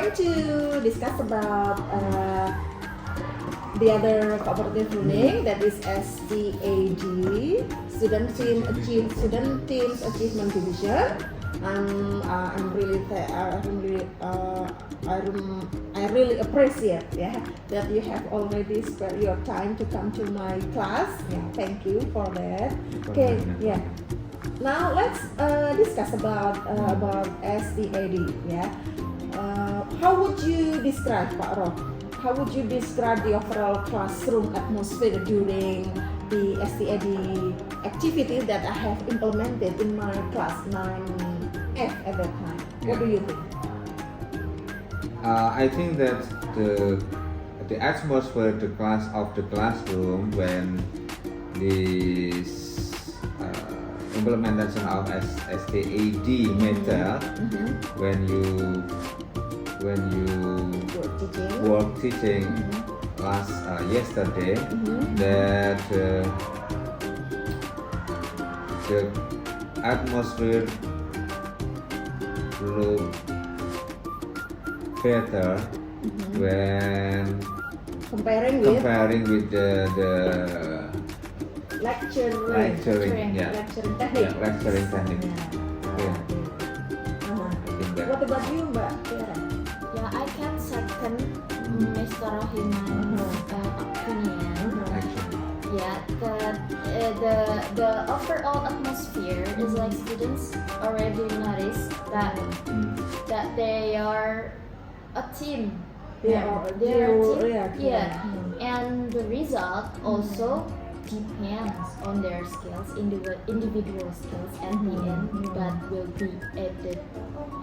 going to discuss about the other cooperative learning, that is STAD, Student Teams Achievement Division. I really appreciate that you have already spared your time to come to my class. Thank you for that. Okay, Now let's discuss about STAD. How would you describe, Pak Roh? How would you describe the overall classroom atmosphere during the STAD activity that I have implemented in my class 9F at that time? What do you think? I think that the atmosphere of the classroom when this implementation of STAD method, when you work teaching last yesterday, that the atmosphere look better when comparing with the lecturing technique. What about you, Mbak Tiara? Yeah, I can second Mr. Rohiman's opinion. Yeah, the overall atmosphere is like students already notice that they are a team. They are a team. And the result also depends on their skills, individual skills at the end, that will be added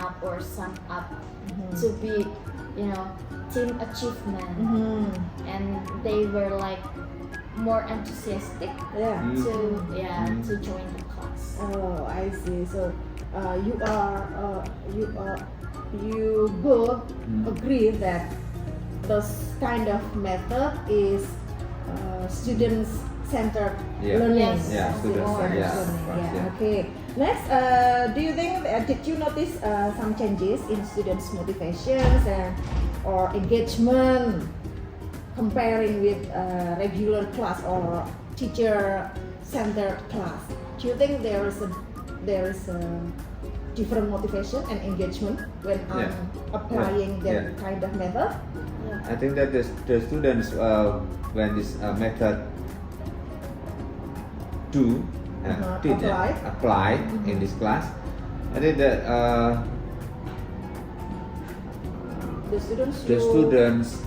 up or summed up to be, team achievement. And they were like more enthusiastic to join the class. Oh, I see. So you both agree that this kind of method is students-centered learning. Okay. Next, do you think did you notice some changes in students' motivations or engagement comparing with regular class or teacher-centered class? Do you think there is a different motivation and engagement when applying that kind of method? I think that the students when this method apply in this class, I think that the students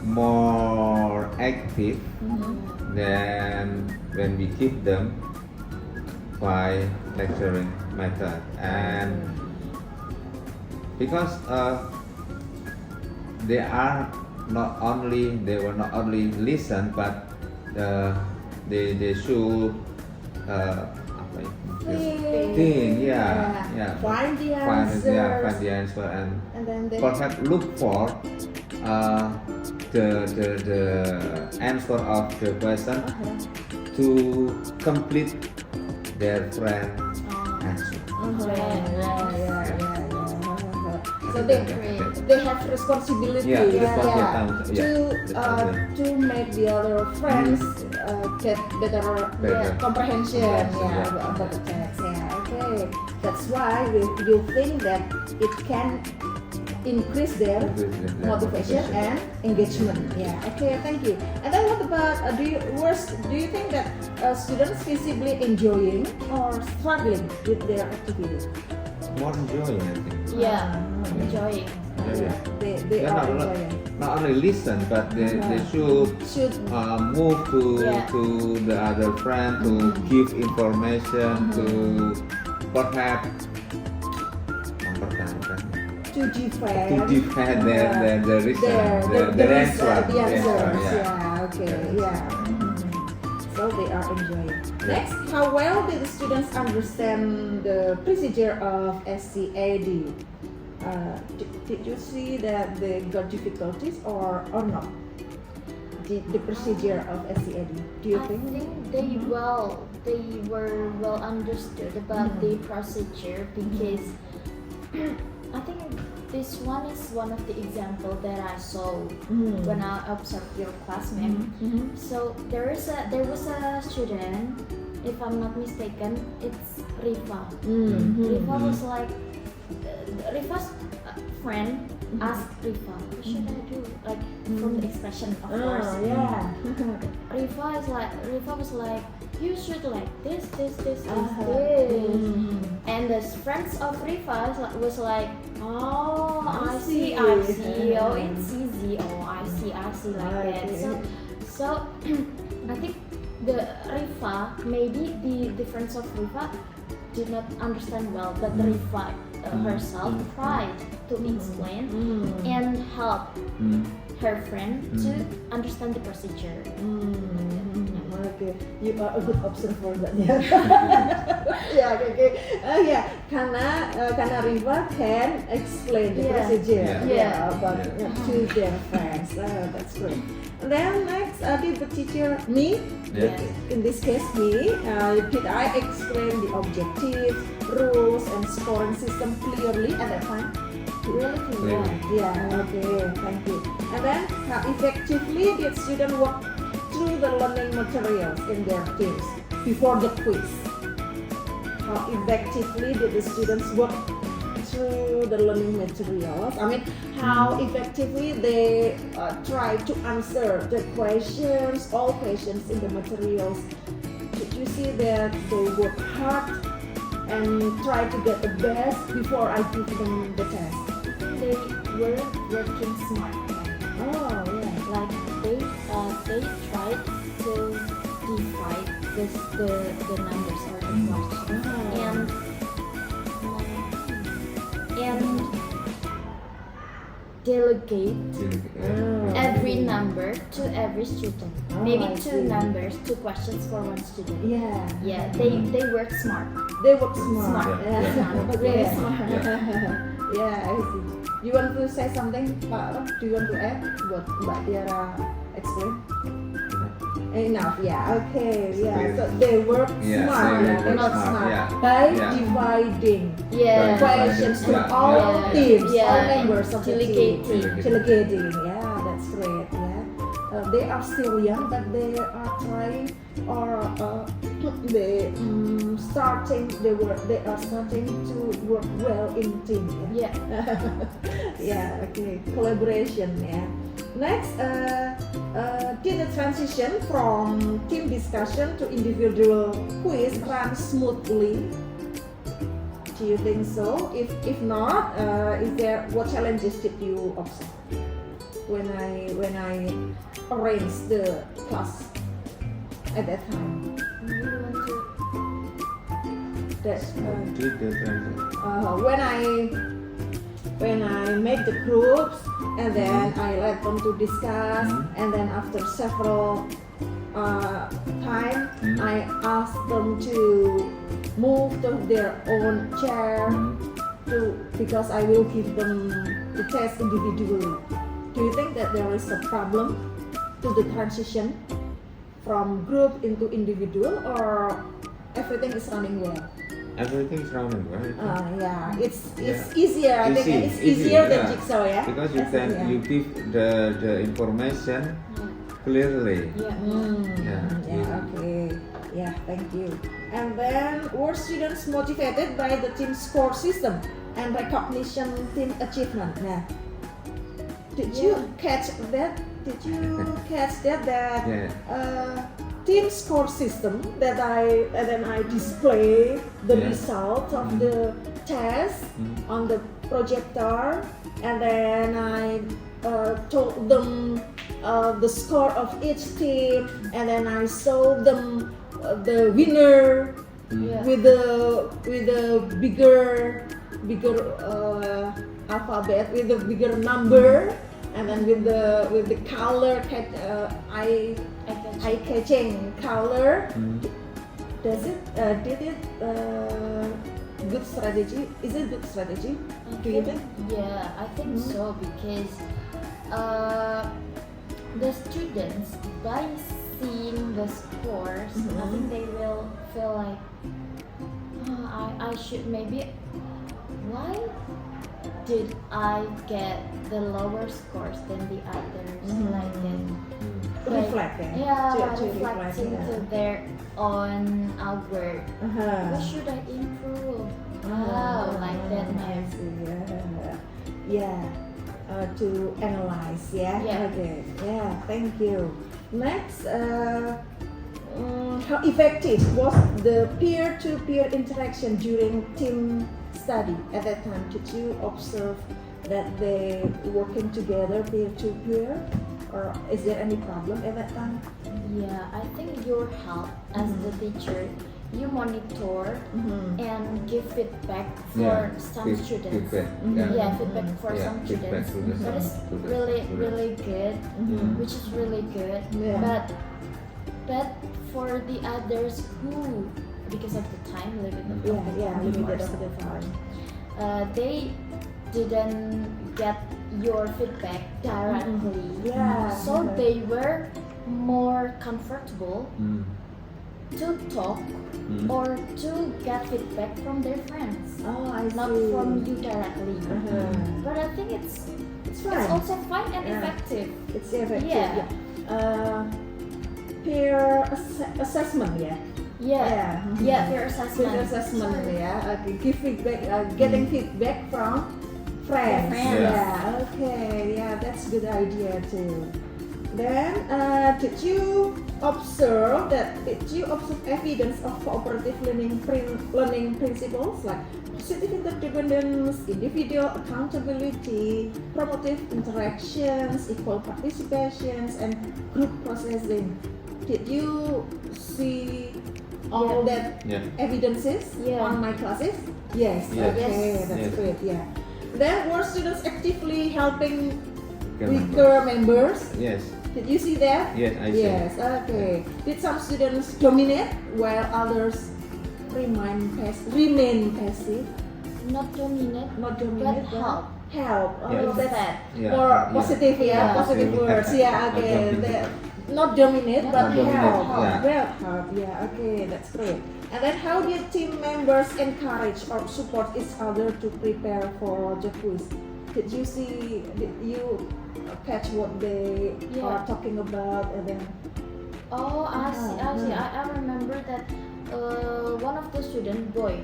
more active than when we keep them by lecturing method, and because they will not only listen, but they should think, find the answer, and then they perhaps look for the answer of the question to complete their friend's answer. So they have responsibility to make the other friends get better comprehension about the text. Okay, that's why you think that it can increase their motivation and engagement. Okay, thank you. And then what about do you think that students visibly enjoying or struggling with their activity? More enjoying, I think. Enjoying. They are enjoying. Not only listen, but they should move to the other friend to give information, to perhaps to defend the answer. So they are enjoying. Next, how well did the students understand the procedure of STAD? Did you see that they got difficulties or not? The procedure of STAD. Do you think? I think they were well understood about the procedure, because I think this one is one of the example that I saw Mm. when I observed your classmate. Mhm. So there was a student, if I'm not mistaken, it's Rifa. Mhm. Rifa was like Rifa's friend asked Rifa, what should I do? Like from the expression, of course. Oh, yeah. Rifa was like, you should like this, this, Uh-huh. this. Mhm. And the friends of Rifa was like, oh, I I see, see. I see. Oh, it's easy. Oh, I see, like that. Okay. So I think the Rifa, maybe the friends of Rifa did not understand well, but Rifa herself tried to explain Mm. and help Mm. her friend to understand the procedure. Okay, you are a good observer then ya. Ya, oke. Ya, karena Riva can explain the Yeah. procedure Yeah. about Yeah. to their friends. That's great. And then next, did the teacher me? Yeah. In this case, me. Did I explain the objectives, rules, and scoring system clearly at that time? Really Clearly. Yeah, okay, thank you. And then, how effectively did students work through the learning materials in their teams before the quiz? How effectively did the students work through the learning materials? I mean, how effectively they try to answer the questions, all questions in the materials. Did you see that they work hard and try to get the best before I give them the test? They were working smart. Oh, yeah. Like they tried to divide the numbers or the question and delegate every number to every student. Oh, Maybe I two see. numbers, two questions for one student. Yeah. Yeah, they work smart. They work smart. Smart. Yeah. Smart. Really smart. Yeah, I see. You want to say something, Pak Rob? Do you want to add what Mbak Tiara explained? Enough, yeah, okay, yeah. Clear. So they work Yeah, smart, they yeah, they work work smart, smart yeah. by Yeah. dividing Yeah. questions to Yeah, all yeah. teams, all Yeah. members of the team. Delegating. Delegating, yeah, that's great, yeah. They are still young, but they are trying or they are starting to work well in team. Yeah. Yeah. Yeah, okay, collaboration. Yeah. Next, did the transition from team discussion to individual quiz run smoothly? Do you think so? If not, what challenges did you observe when I arranged the class at that time? You want to That Treat the transit. when I make the groups and then I let them to discuss and then after several time I ask them to move to their own chair because I will give them the test individually. Do you think that there is a problem to the transition from group into individual or everything is running well? Everything's running right. Yeah, it's Yeah. easier. I think it's easier than yeah. jigsaw, yeah. Because you That's can it, yeah. you give the information clearly. yeah. Yeah, okay. Yeah, thank you. And then, were students motivated by the team score system and recognition team achievement? Nah, did you catch that? Did you catch that? Yeah. Team score system that I display the Yeah. result of the test on the projector, and then I told them the score of each team, and then I showed them the winner Yeah. with the bigger alphabet, with the bigger number, and then with the color eye-catching color. Did it good strategy? Is it good strategy? Do you think? Yeah, I think so because the students by seeing the scores, I think they will feel like I should maybe why did I get the lower scores than the others? Like that. Like, Reflect, yeah, to reflecting reflect, to their own work. Uh-huh. What should I improve? Wow, like that, I man. see. Yeah. To analyze. Yeah. Yeah. Okay. Yeah. Thank you. Next, how effective was the peer-to-peer interaction during team study at that time? Did you observe that they working together peer-to-peer, or is there any problem at that time? Yeah, I think your help as the teacher, you monitor and give feedback for some students. Feedback. Yeah, feedback for Yeah, some feedback students. to the That is students. really good, which is really good. Yeah. But for the others who, because of the time limit of the time, limited or of the something, time. they didn't get your feedback directly. Yeah. So they were more comfortable to talk or to get feedback from their friends, Oh, I see. not from you directly. But I think it's fine. also fine and Yeah. effective. It's effective. Yeah. Peer assessment. Yeah. Yeah, peer assessment. Peer assessment. Yeah. Okay. Give feedback. Getting feedback from friends. Friends. Yeah. Okay. Yeah, that's a good idea too. Then, did you observe evidence of cooperative learning principles like positive interdependence, individual accountability, promotive interactions, equal participations, and group processing? Did you see all that evidences on my classes? Yes. Yes. Okay, Yes. that's Yes. great. Yeah. Then were students actively helping Remember. weaker members? Yes. Did you see that? Yes, I see. Yes, okay. Did some students dominate while others remain passive? Not dominate, Not dominate, but help. Help. Oh, Yes. that's That. Yeah. more Yeah. positive, Yeah. positive words. Yeah, Not okay. dominate. Not dominate, but Not dominate, help. yeah. Well, help. Yeah, okay, that's great. And then, how did team members encourage or support each other to prepare for the quiz? Did you see? Did you catch what they are talking about, and then? Oh, I see. I remember that one of the student, boy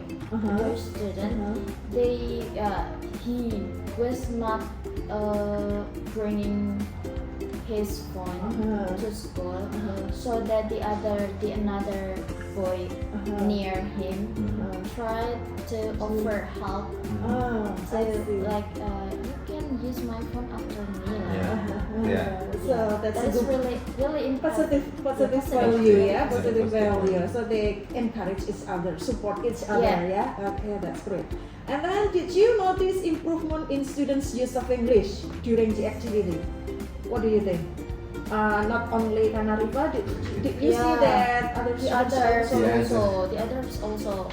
student, he was not bringing his phone to school, so that another boy near him tried to offer help. Like you can use my phone after me. Yeah. So that's That a is good really important. positive value, positive value. So they encourage each other, support each other, Yeah. Okay, that's great. And then, did you notice improvement in students' use of English during the activity? What do you think? Not only Nana Riva, did you see that other The students others Yes. also, the others also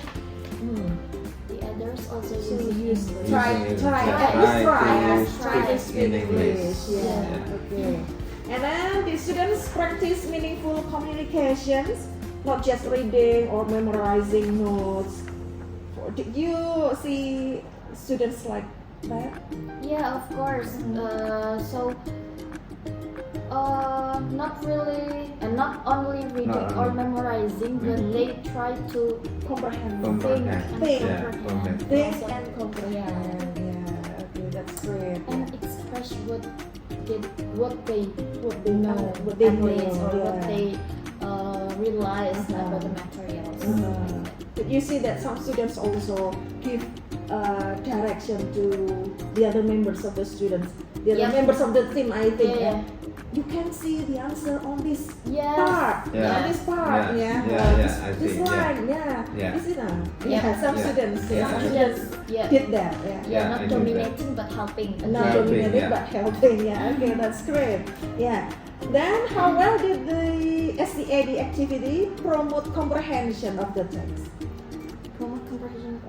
use English. try Using it. at Try least to try to speak speak in English. English. Yeah. Okay. And then the students practice meaningful communications, not just reading or memorizing notes. Did you see students like that? Yeah, of course. Not really, and not only reading Not or only. memorizing, but they try to Comprehend. Comprehend. think Yeah, and comprehend. Think Also- and comprehend. Yeah. Okay, that's great. and express what they know, what they at least, know, or what yeah. they realize about the materials. But you see that some students also give direction to the other members of the students, the other Yeah. members of the team. I think Yeah. you can see the answer on this Yes. part, Yeah. on this part, I this see, line, Yeah. This is Yeah. some Yeah. students, Yeah. some Some students students, yeah, did that, Yeah, not I do dominating but helping. Not Helping, dominating yeah. but helping. Yeah, okay, that's great. Yeah. Then, how well did the STAD activity promote comprehension of the text? Promote comprehension.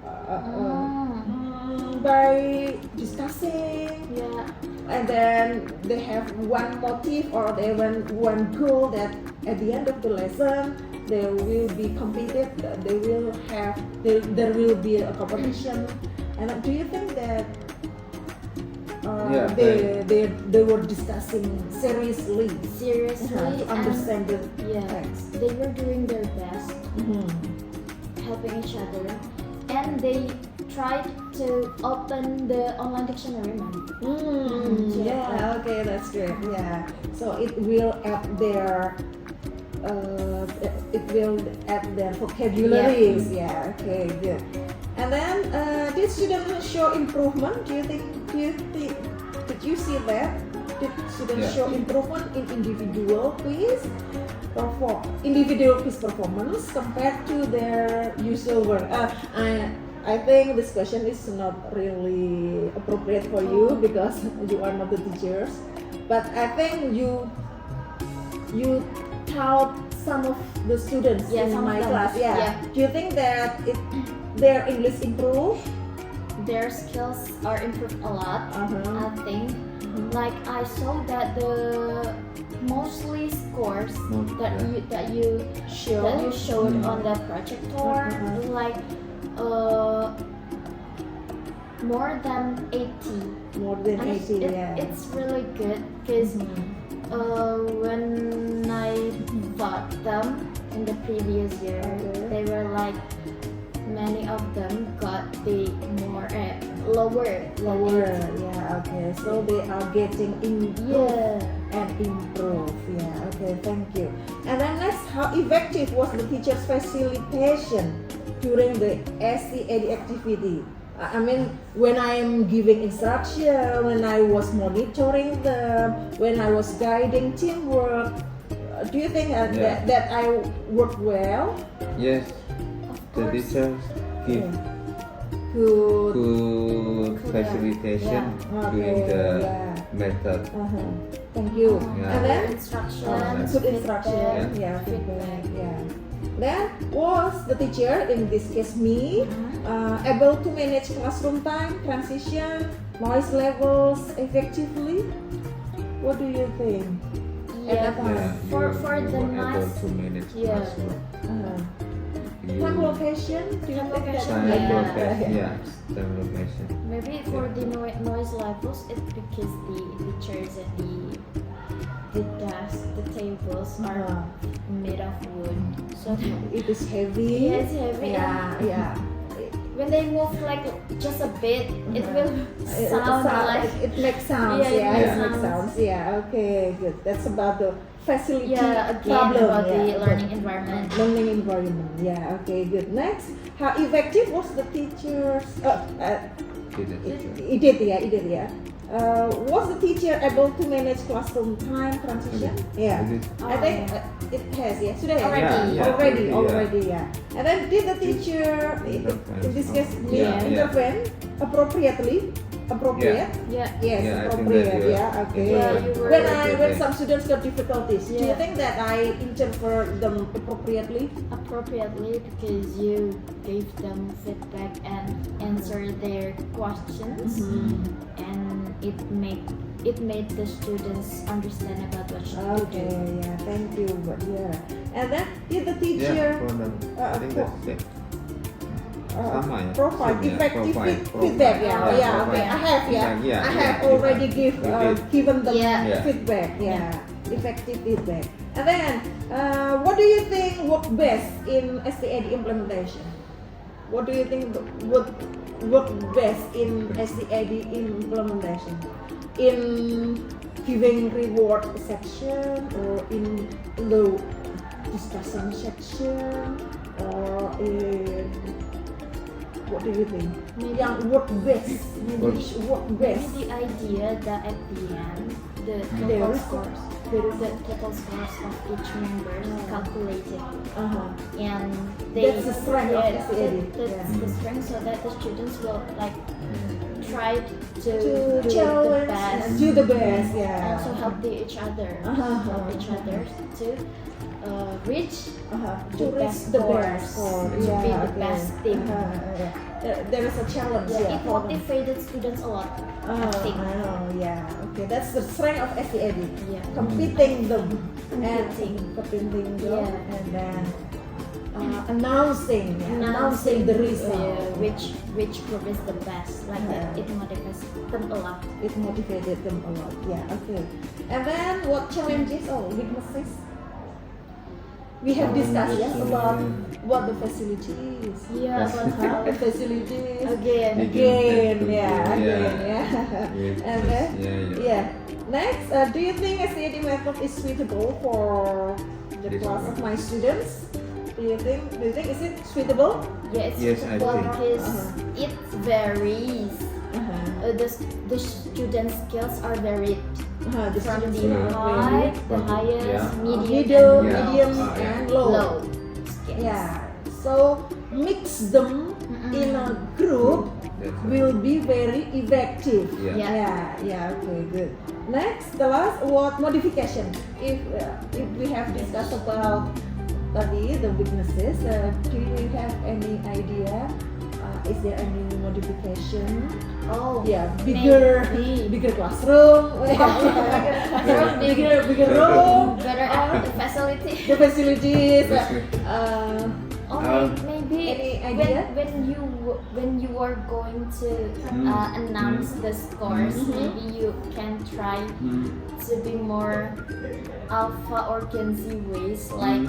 By discussing, Yeah. and then they have one motive or they have one goal that at the end of the lesson they will be completed. They will have there will be a competition. And do you think that Yeah, they were discussing seriously seriously to understand the yeah, text. they were doing their best, helping each other, and they tried to open the online dictionary, man. Yeah, okay, that's great. Yeah, so it will add their vocabularies. Yeah, okay, good. And then did students show improvement? Did you see that? Did students Yeah. show improvement in individual quiz performance compared to their usual work? I think this question is not really appropriate for you because you are not the teachers. But I think you taught some of the students Yeah, in some of my them. class. Yeah. Yeah. Do you think that their English improved? Their skills are improved a lot. Uh-huh. I think, like I saw that the mostly scores that you showed on the projector, like more than 80. More than And 80, yeah. it's really good because when I taught them in the previous year, Okay. they were like many of them got the more lower. Lower, yeah, okay. So they are getting improved Yeah. and improve. Yeah, okay, thank you. And then next, how effective was the teacher's facilitation during the SCAD activity? I mean, when I'm giving instruction, when I was monitoring them, when I was guiding teamwork, do you think Yeah. that I worked well? Yes, Of the course. teachers give Good. good facilitation Yeah. during Okay, the yeah. method. Thank you. Yeah. And then Instructions, good instruction, feedback, yeah, feedback, yeah. Then was the teacher, in this case me, able to manage classroom time, transition, noise levels effectively? What do you think? Yeah, At that Yeah, For- you for you the were able nice- to manage Yeah. classroom. Uh, You- time location? Do you Time think that? location, Time Yeah. location, yeah, time location. maybe for the noise levels, it's because the chairs and the desk, the tables are made of wood, so It is heavy. yeah, it's heavy. Yeah, yeah. When they move like just a bit, it will It- sound like it makes sounds. Yeah, it Yeah, makes it makes sounds. sounds. Yeah, okay, good. That's about the facility again problem. about yeah, the learning environment. Learning environment. Yeah, okay, good. Next, how effective was the teachers? Did the teacher. It did, yeah. Was the teacher able to manage classroom time transition? Yeah. Did it? I think it has, yeah. Sudah ya? Already. Yeah, Already, yeah. And then did the teacher, in this case, Yeah, yeah. intervene appropriately? Appropriate? Yeah, Yes, Yeah, I think appropriate. that you- Yeah, okay. Yeah, you were- When some students got difficulties, do you Yeah. think that I interpret them appropriately? appropriately because you gave them feedback and answered their questions, and it made the students understand about what should Okay, they do. yeah, thank you. But yeah, and then did the Yeah, teacher from the, I think that's it. Sama ya? provide Same, yeah, effective provide, feedback? provide. Yeah, Yeah, yeah, okay. provide. I have, yeah. Yeah, I have yeah, already you did. given them Yeah. feedback. Yeah, effective feedback. And then, what do you think worked best in STAD implementation? What do you think would work best in STAD implementation? In giving reward section, or in the discussion section, or in what do you think? Maybe- Yang work best, Works. work best. Maybe the idea that at the end the There total is- scores, there is the total scores of each member is calculated, and That's the strength of yeah, STAD. that's the strength, so that the students will like try to To do the challenge, best, do the best, and yeah. also help each other, help each other to reach To reach the best score. to be the best team. Yeah. There is a challenge. Yeah, Yeah, it for them. motivated students a lot. I think. know, yeah. Okay, that's the strength of STAD. Yeah. Competing them and Competing. competing them, Yeah. and then announcing the result. Which group is the best, like that. It motivates them a lot. It motivated them a lot. Yeah, okay. And then what challenges or weaknesses? We have discussed about what the facilities. Yeah, The facilities. again. And then, Yeah. Next, do you think STAD method is suitable for the This class one. of my students? Do you think is it suitable? Yeah, it's Yes, I suitable think. because it varies. Uh-huh. The student skills are varied The from students the are high, very- the highest, Yeah. medium, middle, and Yeah. medium, Yeah. and low. low skills. Yeah. So mix them in a group That's will be very effective. Yeah. Yeah. Okay, good. Next, the last what modification. If we have discussed about tadi the weaknesses, do you have any idea? Is there any modification? Oh, Yeah, bigger maybe. classroom. bigger room. Better at the facility. The facilities. Or Um, maybe any idea? when you are going to announce the scores, maybe you can try to be more alpha or Gen Z ways, like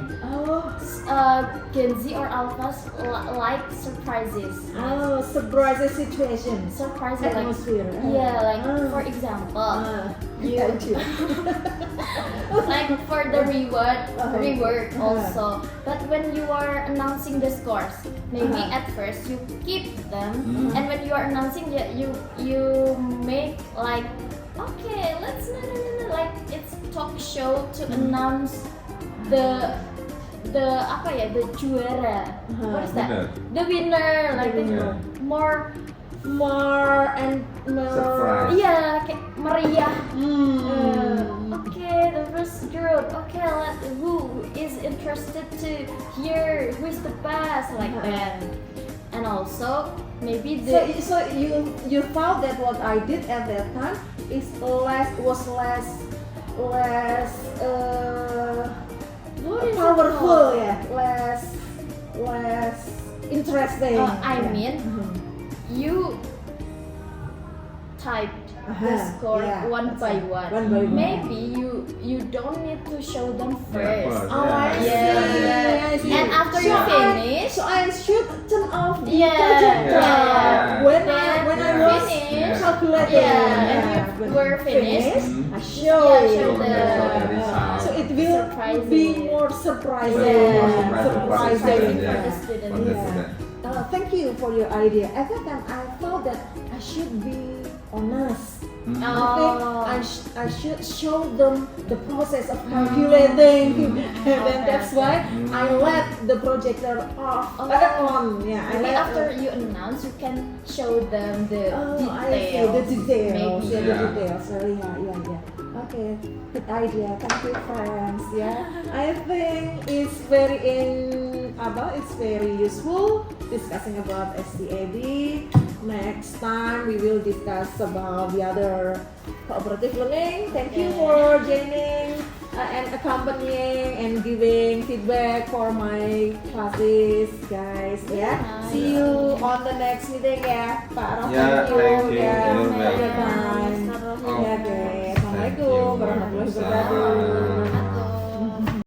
Gen Z or alphas like surprises. Surprise situation. Surprises like Atmosphere. for example, you Thank you. like for the reward Uh-huh. also. But when you are announcing the scores, maybe Uh-huh. at first you keep them, and when you are announcing, you make like, okay, let's no, like it's talk show to announce the apa ya, the juara. What is that? Winner. The winner, like The winner. it's more And more. Surprise. iya kayak meriah. Hmm. Okay, the first group. Okay, who is interested to hear who's the best, like that. And also maybe So you thought that what I did at that time was less what is it powerful, called? yeah, less interesting. I Yeah. mean, you typed the Uh-huh, score yeah, one that's by right. one. One by one. Maybe you don't need to show them first. first. Oh, I see. Yeah. I see. And after you So finish, so I should turn off the Yeah. projector Yeah. when Then I Yeah. was finish, calculating. yeah, and when you were finished, I show Yeah, you. show the- So it will Surprising. be more surprising. Yeah. Surprising. for the Yeah. student. For the Yeah. student. Thank you for your idea. At that time, I thought that I should be honest. Mhm. I think Oh. I should show them the process of calculating, and then that's why I let the projector off. Oh. On. Yeah, I Maybe let after you announce, you can show them the Oh, I see details. the details. Maybe. Yeah, the Yeah. details. So yeah. Okay, good idea. Thank you, friends. Yeah, I think it's very useful discussing about STAD. Next time we will discuss about the other cooperative learning. Thank you for joining and accompanying and giving feedback for my classes, guys. Yeah. See you on the next meeting ya, Pak Roh. Yeah, thank you. Yeah, You're have a good welcome. time. Thank Ya, oke. Assalamualaikum warahmatullahi wabarakatuh.